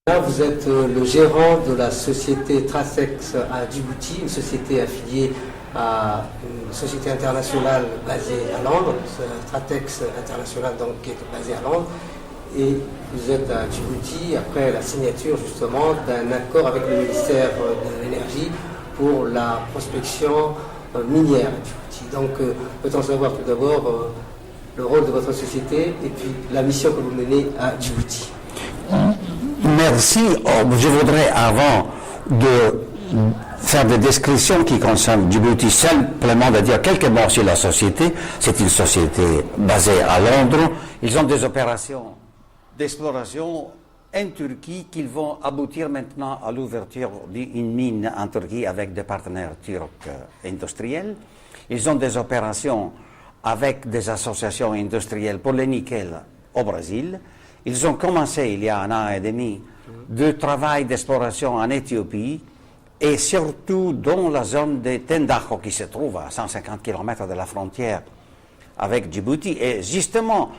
Là, vous êtes le gérant de la société Tracex à Djibouti, une société affiliée à une société internationale basée à Londres, Tracex International donc, qui est basée à Londres. Et vous êtes à Djibouti après la signature justement d'un accord avec le ministère de l'Énergie pour la prospection minière à Djibouti. Donc, peut-on savoir tout d'abord le rôle de votre société et puis la mission que vous menez à Djibouti? Merci. Je voudrais, avant de faire des descriptions qui concernent Djibouti, simplement de dire quelques mots sur la société. C'est une société basée à Londres. Ils ont des opérations d'exploration en Turquie qui vont aboutir maintenant à l'ouverture d'une mine en Turquie avec des partenaires turcs industriels. Ils ont des opérations avec des associations industrielles pour le nickel au Brésil. Ils ont commencé il y a un an et demi de travail d'exploration en Éthiopie et surtout dans la zone de Tendaho qui se trouve à 150 km de la frontière avec Djibouti. Et justement,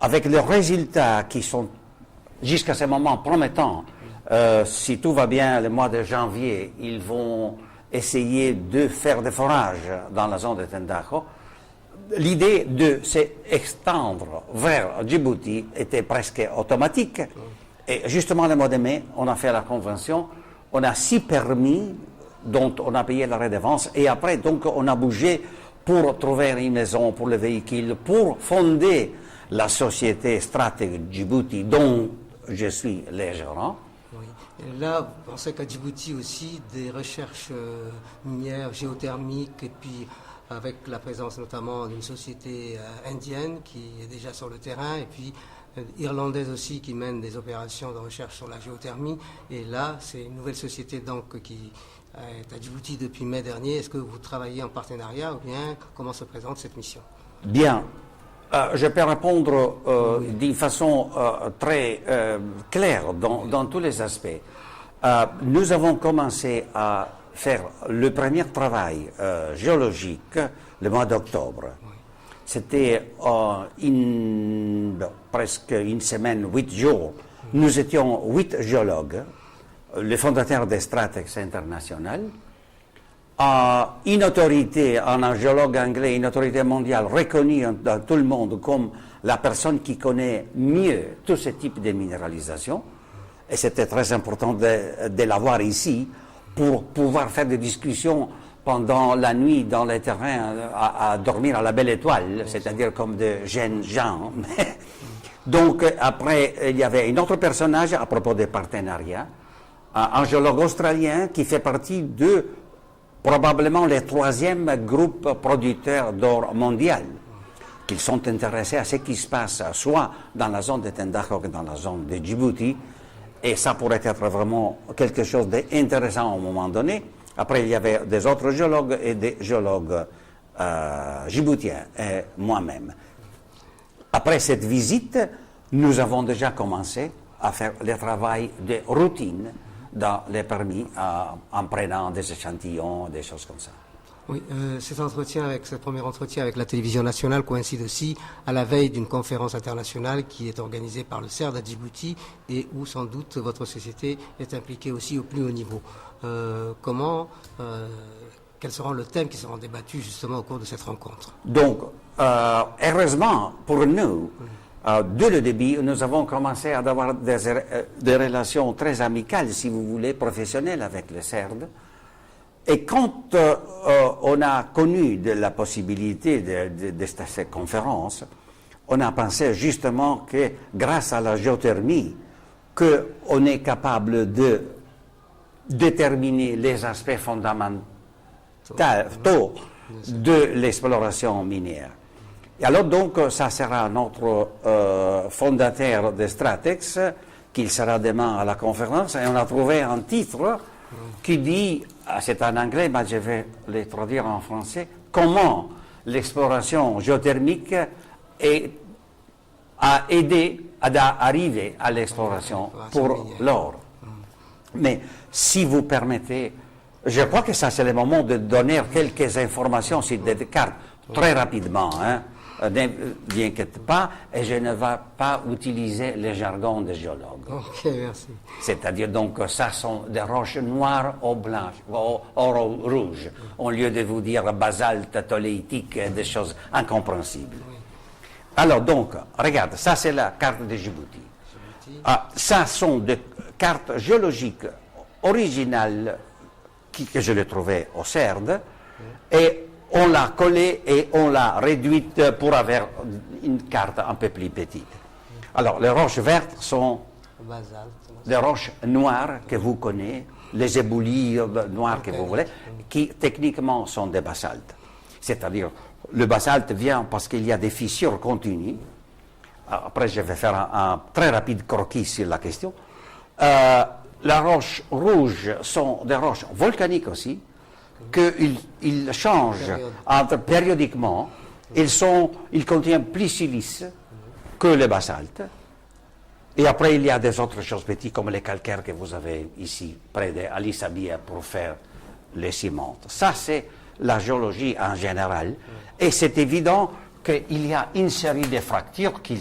avec les résultats qui sont jusqu'à ce moment promettants, si tout va bien, le mois de janvier, ils vont essayer de faire des forages dans la zone de Tendaho. L'idée de s'extendre vers Djibouti était presque automatique. Et justement, le mois de mai, on a fait la convention, on a 6 permis dont on a payé la redevance, et après, donc, on a bougé pour trouver une maison pour le véhicule, pour fonder la société Stratec Djibouti, dont je suis le gérant. Oui. Et là, vous pensez qu'à Djibouti aussi, des recherches minières, géothermiques, et puis avec la présence notamment d'une société indienne qui est déjà sur le terrain, et puis irlandaise aussi qui mène des opérations de recherche sur la géothermie. Et là, c'est une nouvelle société donc qui est à Djibouti depuis mai dernier. Est-ce que vous travaillez en partenariat ou bien comment se présente cette mission? Bien. Je peux répondre d'une façon très claire dans tous les aspects. Nous avons commencé à faire le premier travail géologique le mois d'octobre. C'était presque une semaine, 8 jours. Nous étions 8 géologues, le fondateur de Stratex International, une autorité, un géologue anglais, une autorité mondiale reconnue dans tout le monde comme la personne qui connaît mieux tout ce type de minéralisation. Et c'était très important de l'avoir ici pour pouvoir faire des discussions pendant la nuit dans les terrains à dormir à la belle étoile, c'est-à-dire comme de jeunes gens. Donc après, il y avait un autre personnage à propos des partenariats, un géologue australien qui fait partie de probablement le 3e groupe producteur d'or mondial, qui sont intéressés à ce qui se passe soit dans la zone de Tendaho que dans la zone de Djibouti, et ça pourrait être vraiment quelque chose d'intéressant à un moment donné. Après, il y avait des autres géologues et des géologues djiboutiens et moi-même. Après cette visite, nous avons déjà commencé à faire le travail de routine dans les permis en prenant des échantillons, des choses comme ça. Oui, ce premier entretien avec la télévision nationale coïncide aussi à la veille d'une conférence internationale qui est organisée par le CERD à Djibouti et où sans doute votre société est impliquée aussi au plus haut niveau. Quels seront les thèmes qui seront débattus justement au cours de cette rencontre? Donc, heureusement pour nous, dès le début, nous avons commencé à avoir des relations très amicales, si vous voulez, professionnelles avec le CERD. Et quand on a connu la possibilité de cette conférence, on a pensé justement que grâce à la géothermie, qu'on est capable de déterminer les aspects fondamentaux de l'exploration minière. Et alors donc, ça sera notre fondateur de Stratex, qui sera demain à la conférence, et on a trouvé un titre qui dit, c'est en anglais, mais je vais le traduire en français, comment l'exploration géothermique a aidé à arriver à l'exploration pour l'or. Mais si vous permettez, je crois que ça c'est le moment de donner quelques informations sur des cartes, très rapidement. ne vous inquiétez pas, et je ne vais pas utiliser le jargon des géologues. Ok, merci. C'est-à-dire, donc, ça sont des roches noires ou blanches, ou rouges, au lieu de vous dire basalte, toléitique, des choses incompréhensibles. Alors, donc, regarde, ça c'est la carte de Djibouti. Ça sont des cartes géologiques originales que je l'ai trouvée au CERD, et on l'a collée et on l'a réduite pour avoir une carte un peu plus petite. Alors, les roches vertes sont des roches noires que vous connaissez, les éboulis noirs que vous voulez, qui techniquement sont des basaltes. C'est-à-dire, le basalte vient parce qu'il y a des fissures continues. Après, je vais faire un très rapide croquis sur la question. La roche rouge sont des roches volcaniques aussi, qu'ils changent périodiquement. Ils contiennent plus silice que le basalte. Et après, il y a des autres choses petites comme les calcaires que vous avez ici, près d'Alice Abia, pour faire les ciments. Ça, c'est la géologie en général. Et c'est évident qu'il y a une série de fractures qui,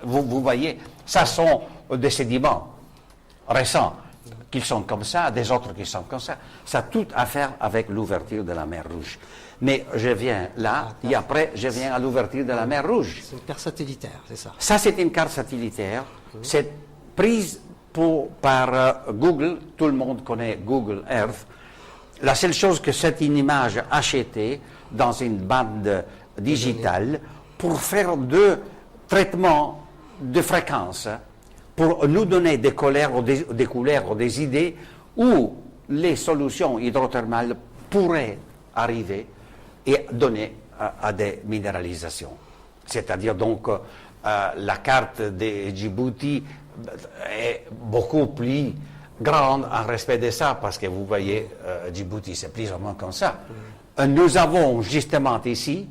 vous voyez, ça sont des sédiments récents qui sont comme ça, des autres qui sont comme ça. Ça a tout à faire avec l'ouverture de la mer Rouge. Mais je viens là, et après, je viens à l'ouverture de la mer Rouge. C'est une carte satellitaire, c'est ça? Ça, c'est une carte satellitaire. C'est prise par Google. Tout le monde connaît Google Earth. La seule chose que c'est une image achetée dans une bande digitale pour faire deux traitements de fréquences, pour nous donner des couleurs ou des idées où les solutions hydrothermales pourraient arriver et donner à des minéralisations. C'est-à-dire donc la carte de Djibouti est beaucoup plus grande en respect de ça, parce que vous voyez, Djibouti c'est plus ou moins comme ça. Nous avons justement ici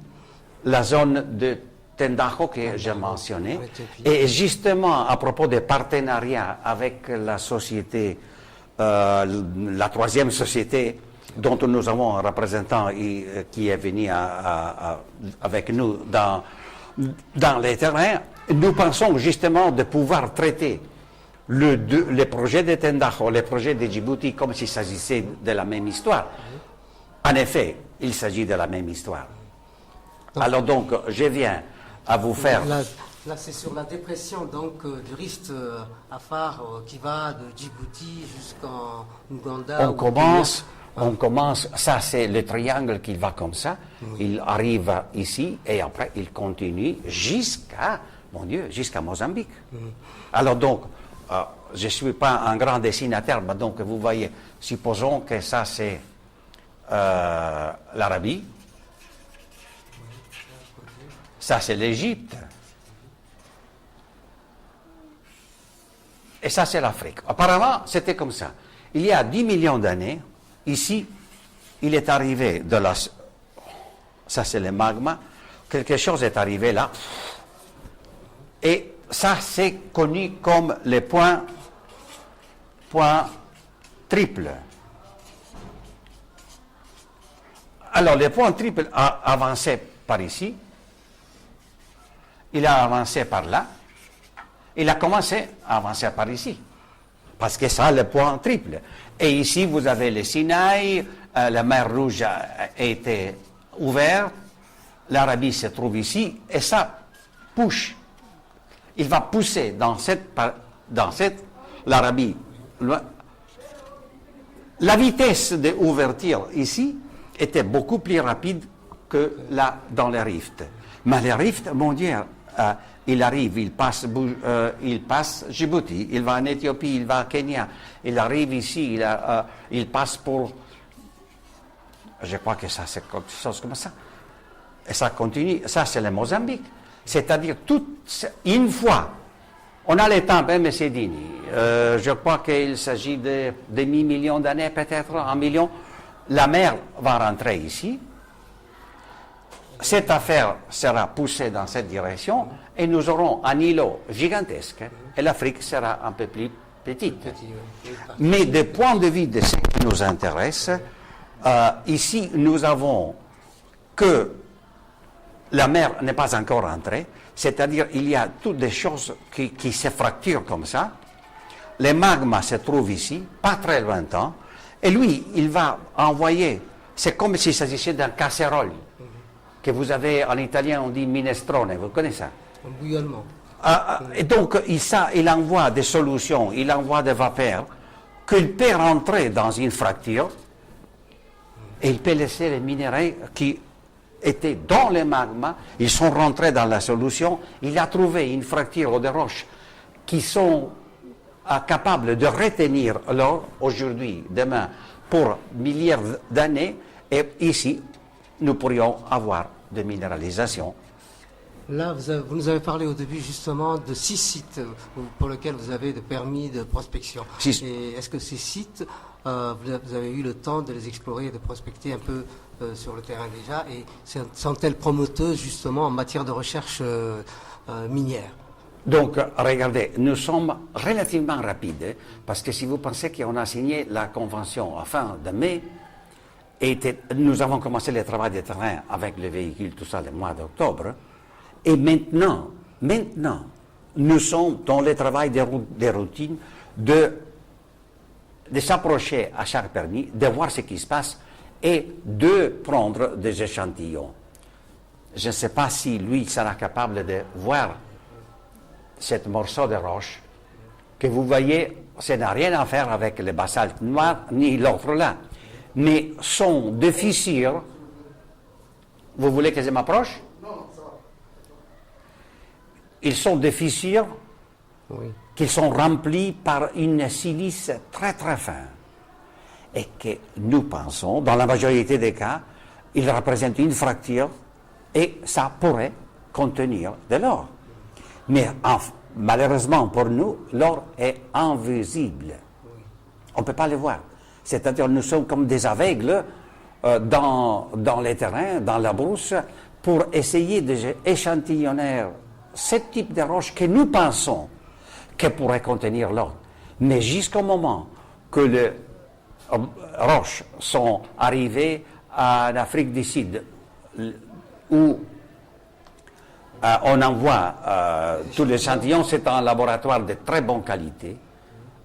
la zone de Tendako que j'ai mentionné, et justement à propos des partenariats avec la société, la troisième société dont nous avons un représentant qui est venu avec nous dans les terrains, nous pensons justement de pouvoir traiter les projets de Tendako, les projets de Djibouti comme s'il s'agissait de la même histoire. En effet, il s'agit de la même histoire. Alors donc, je viens à vous faire... Là c'est sur la dépression donc, du Rift Afar qui va de Djibouti jusqu'en Ouganda. On commence, ça c'est le triangle qui va comme ça, il arrive ici et après il continue jusqu'à, mon Dieu, jusqu'à Mozambique. Alors donc, je ne suis pas un grand dessinateur, mais donc vous voyez, supposons que ça c'est l'Arabie, ça c'est l'Égypte, et ça c'est l'Afrique. Apparemment, c'était comme ça. Il y a 10 millions d'années, ici, il est arrivé de la... Ça c'est le magma, quelque chose est arrivé là, et ça c'est connu comme les points triples. Alors, les points triples a avancé par ici, il a avancé par là, il a commencé à avancer par ici, parce que ça, le point triple. Et ici, vous avez le Sinaï, la mer Rouge a été ouverte, l'Arabie se trouve ici, et ça pousse. Il va pousser dans cette l'Arabie. La vitesse d'ouverture ici était beaucoup plus rapide que là dans les rifts. Mais les rifts, mon Dieu, il arrive, il passe Djibouti, il va en Éthiopie, il va au Kenya, il arrive ici, il passe pour... Je crois que ça, c'est quelque chose comme ça. Et ça continue, ça c'est le Mozambique. C'est-à-dire, une fois, on a le temps, M. Dini, je crois qu'il s'agit de demi-million d'années, peut-être 1 million, la mer va rentrer ici. Cette affaire sera poussée dans cette direction et nous aurons un îlot gigantesque et l'Afrique sera un peu plus petite. Mais du point de vue de ce qui nous intéresse, ici nous avons que la mer n'est pas encore entrée, c'est-à-dire il y a toutes des choses qui se fracturent comme ça. Le magma se trouve ici, pas très lointain, et lui, il va envoyer, c'est comme s'il s'agissait d'un casserole, que vous avez en italien, on dit minestrone, vous connaissez ça? Un bouillonnement. Et donc, il envoie des solutions, il envoie des vapeurs, qu'il peut rentrer dans une fracture, et il peut laisser les minéraux qui étaient dans le magma, ils sont rentrés dans la solution, il a trouvé une fracture ou des roches qui sont capables de retenir l'or aujourd'hui, demain, pour milliards d'années, et ici, nous pourrions avoir de minéralisation. Là, vous nous avez parlé au début justement de 6 sites pour lesquels vous avez des permis de prospection. Et est-ce que ces sites, vous avez eu le temps de les explorer, de prospecter un peu sur le terrain déjà, et sont-elles promoteuses justement en matière de recherche minière? Donc, regardez, nous sommes relativement rapides, parce que si vous pensez qu'on a signé la convention à fin de mai, et nous avons commencé le travail de terrain avec le véhicule, tout ça, le mois d'octobre, et maintenant, nous sommes dans le travail des routines de s'approcher à chaque permis, de voir ce qui se passe et de prendre des échantillons. Je ne sais pas si lui sera capable de voir ce morceau de roche que vous voyez, ça n'a rien à faire avec le basalte noir ni l'autre là, mais sont des fissures. Vous voulez que je m'approche? Ils sont des fissures qui sont remplies par une silice très très fine et que nous pensons, dans la majorité des cas, ils représentent une fracture et ça pourrait contenir de l'or. Mais malheureusement pour nous, l'or est invisible. On ne peut pas le voir. C'est-à-dire nous sommes comme des aveugles dans les terrains, dans la brousse, pour essayer d'échantillonner ce type de roche que nous pensons que pourrait contenir l'or. Mais jusqu'au moment que les roches sont arrivées en Afrique du Sud, où on envoie tous les échantillons, c'est un laboratoire de très bonne qualité,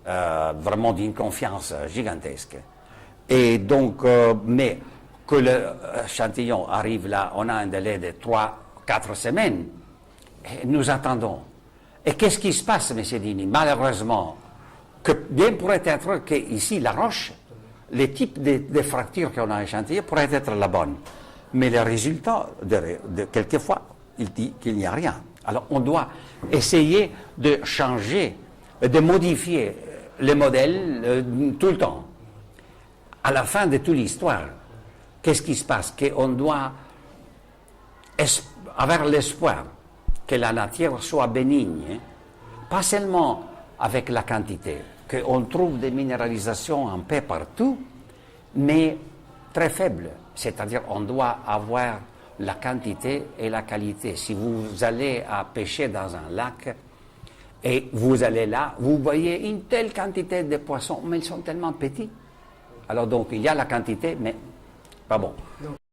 vraiment d'une confiance gigantesque. Et donc, mais que l'échantillon arrive là, on a un délai de 3-4 semaines. Et nous attendons. Et qu'est-ce qui se passe, M. Dini? Malheureusement, que bien pourrait être qu'ici, la roche, les types de fractures qu'on a échantillées pourraient être la bonne. Mais le résultat, quelquefois, il dit qu'il n'y a rien. Alors, on doit essayer de changer, de modifier les modèles tout le temps. À la fin de toute l'histoire, qu'est-ce qui se passe? Qu'on doit avoir l'espoir que la nature soit bénigne, pas seulement avec la quantité, qu'on trouve des minéralisations un peu partout, mais très faibles. C'est-à-dire on doit avoir la quantité et la qualité. Si vous allez à pêcher dans un lac et vous allez là, vous voyez une telle quantité de poissons, mais ils sont tellement petits. Alors donc il y a la quantité, mais pas bon.